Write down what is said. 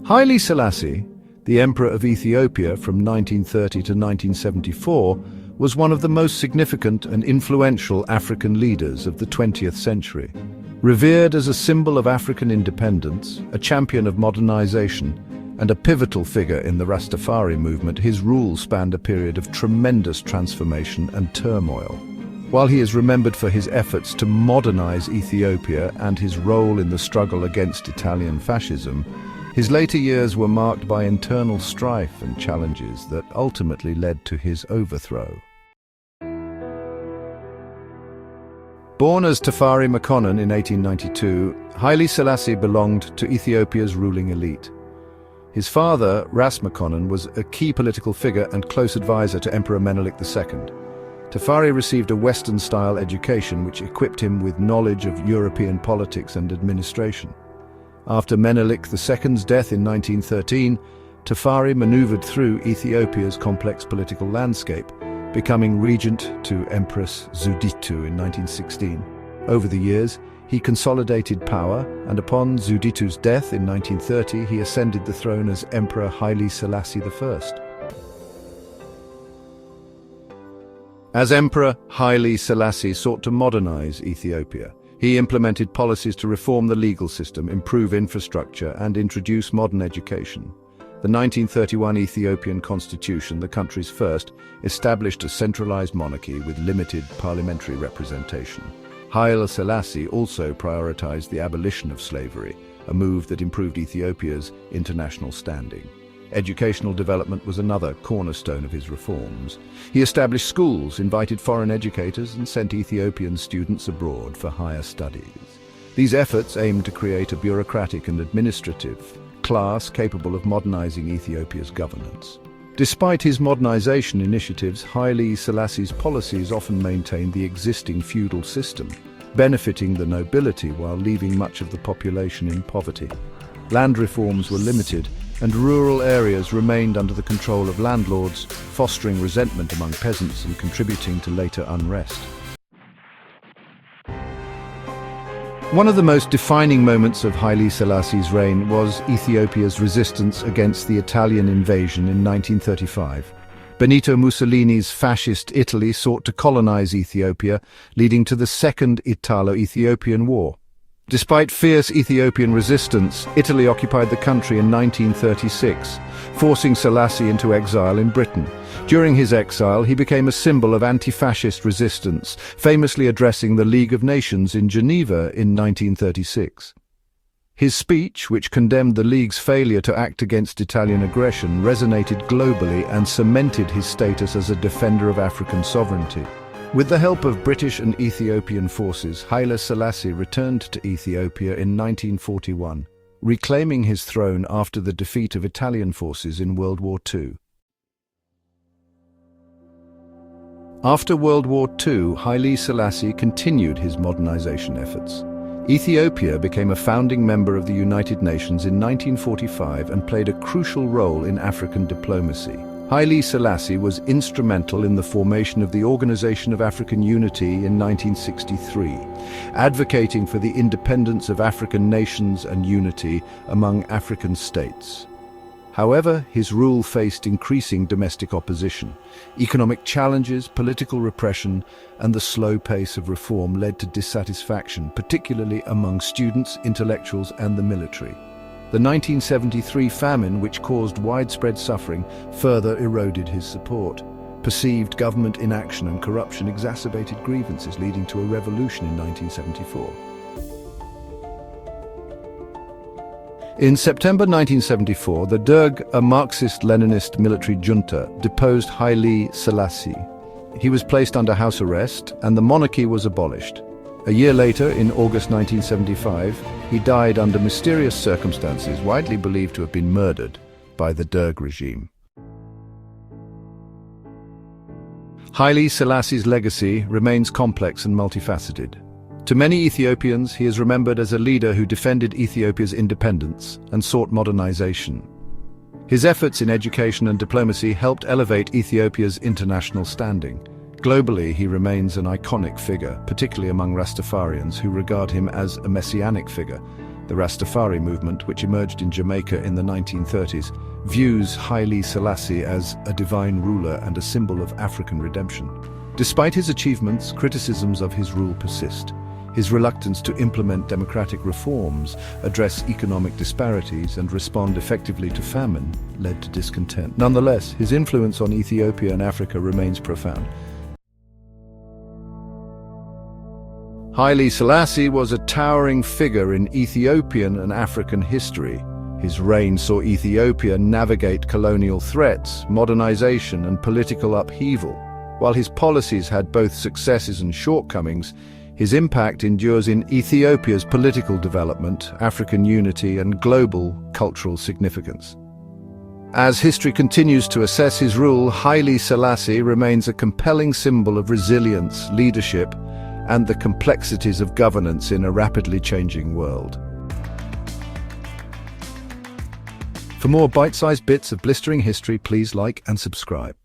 Haile Selassie, the Emperor of Ethiopia from 1930 to 1974, was one of the most significant and influential African leaders of the 20th century. Revered as a symbol of African independence, a champion of modernization, and a pivotal figure in the Rastafari movement, his rule spanned a period of tremendous transformation and turmoil. While he is remembered for his efforts to modernize Ethiopia and his role in the struggle against Italian fascism, his later years were marked by internal strife and challenges that ultimately led to his overthrow. Born as Tafari Makonnen in 1892, Haile Selassie belonged to Ethiopia's ruling elite. His father, Ras Makonnen, was a key political figure and close advisor to Emperor Menelik II. Tafari received a Western-style education which equipped him with knowledge of European politics and administration. After Menelik II's death in 1913, Tafari maneuvered through Ethiopia's complex political landscape, becoming regent to Empress Zewditu in 1916. Over the years, he consolidated power, and upon Zewditu's death in 1930, he ascended the throne as Emperor Haile Selassie I. As Emperor, Haile Selassie sought to modernize Ethiopia. He implemented policies to reform the legal system, improve infrastructure, and introduce modern education. The 1931 Ethiopian constitution, the country's first, established a centralized monarchy with limited parliamentary representation. Haile Selassie also prioritized the abolition of slavery, a move that improved Ethiopia's international standing. Educational development was another cornerstone of his reforms. He established schools, invited foreign educators, and sent Ethiopian students abroad for higher studies. These efforts aimed to create a bureaucratic and administrative class capable of modernizing Ethiopia's governance. Despite his modernization initiatives, Haile Selassie's policies often maintained the existing feudal system, benefiting the nobility while leaving much of the population in poverty. Land reforms were limited, and rural areas remained under the control of landlords, fostering resentment among peasants and contributing to later unrest. One of the most defining moments of Haile Selassie's reign was Ethiopia's resistance against the Italian invasion in 1935. Benito Mussolini's fascist Italy sought to colonize Ethiopia, leading to the Second Italo-Ethiopian War. Despite fierce Ethiopian resistance, Italy occupied the country in 1936, forcing Selassie into exile in Britain. During his exile, he became a symbol of anti-fascist resistance, famously addressing the League of Nations in Geneva in 1936. His speech, which condemned the League's failure to act against Italian aggression, resonated globally and cemented his status as a defender of African sovereignty. With the help of British and Ethiopian forces, Haile Selassie returned to Ethiopia in 1941, reclaiming his throne after the defeat of Italian forces in World War II. After World War II, Haile Selassie continued his modernization efforts. Ethiopia became a founding member of the United Nations in 1945 and played a crucial role in African diplomacy. Haile Selassie was instrumental in the formation of the Organization of African Unity in 1963, advocating for the independence of African nations and unity among African states. However, his rule faced increasing domestic opposition. Economic challenges, political repression, and the slow pace of reform led to dissatisfaction, particularly among students, intellectuals, and the military. The 1973 famine, which caused widespread suffering, further eroded his support. Perceived government inaction and corruption exacerbated grievances, leading to a revolution in 1974. In September 1974, the Derg, a Marxist-Leninist military junta, deposed Haile Selassie. He was placed under house arrest, and the monarchy was abolished. A year later, in August 1975, he died under mysterious circumstances, widely believed to have been murdered by the Derg regime. Haile Selassie's legacy remains complex and multifaceted. To many Ethiopians, he is remembered as a leader who defended Ethiopia's independence and sought modernization. His efforts in education and diplomacy helped elevate Ethiopia's international standing. Globally, he remains an iconic figure, particularly among Rastafarians who regard him as a messianic figure, The Rastafari movement, which emerged in Jamaica in the 1930s, views Haile Selassie as a divine ruler and a symbol of African redemption. Despite his achievements, criticisms of his rule persist. His reluctance to implement democratic reforms, address economic disparities, and respond effectively to famine led to discontent. Nonetheless, his influence on Ethiopia and Africa remains profound. Haile Selassie was a towering figure in Ethiopian and African history. His reign saw Ethiopia navigate colonial threats, modernization, and political upheaval. While his policies had both successes and shortcomings, his impact endures in Ethiopia's political development, African unity, and global cultural significance. As history continues to assess his rule, Haile Selassie remains a compelling symbol of resilience, leadership, and the complexities of governance in a rapidly changing world. For more bite-sized bits of blistering history, please like and subscribe.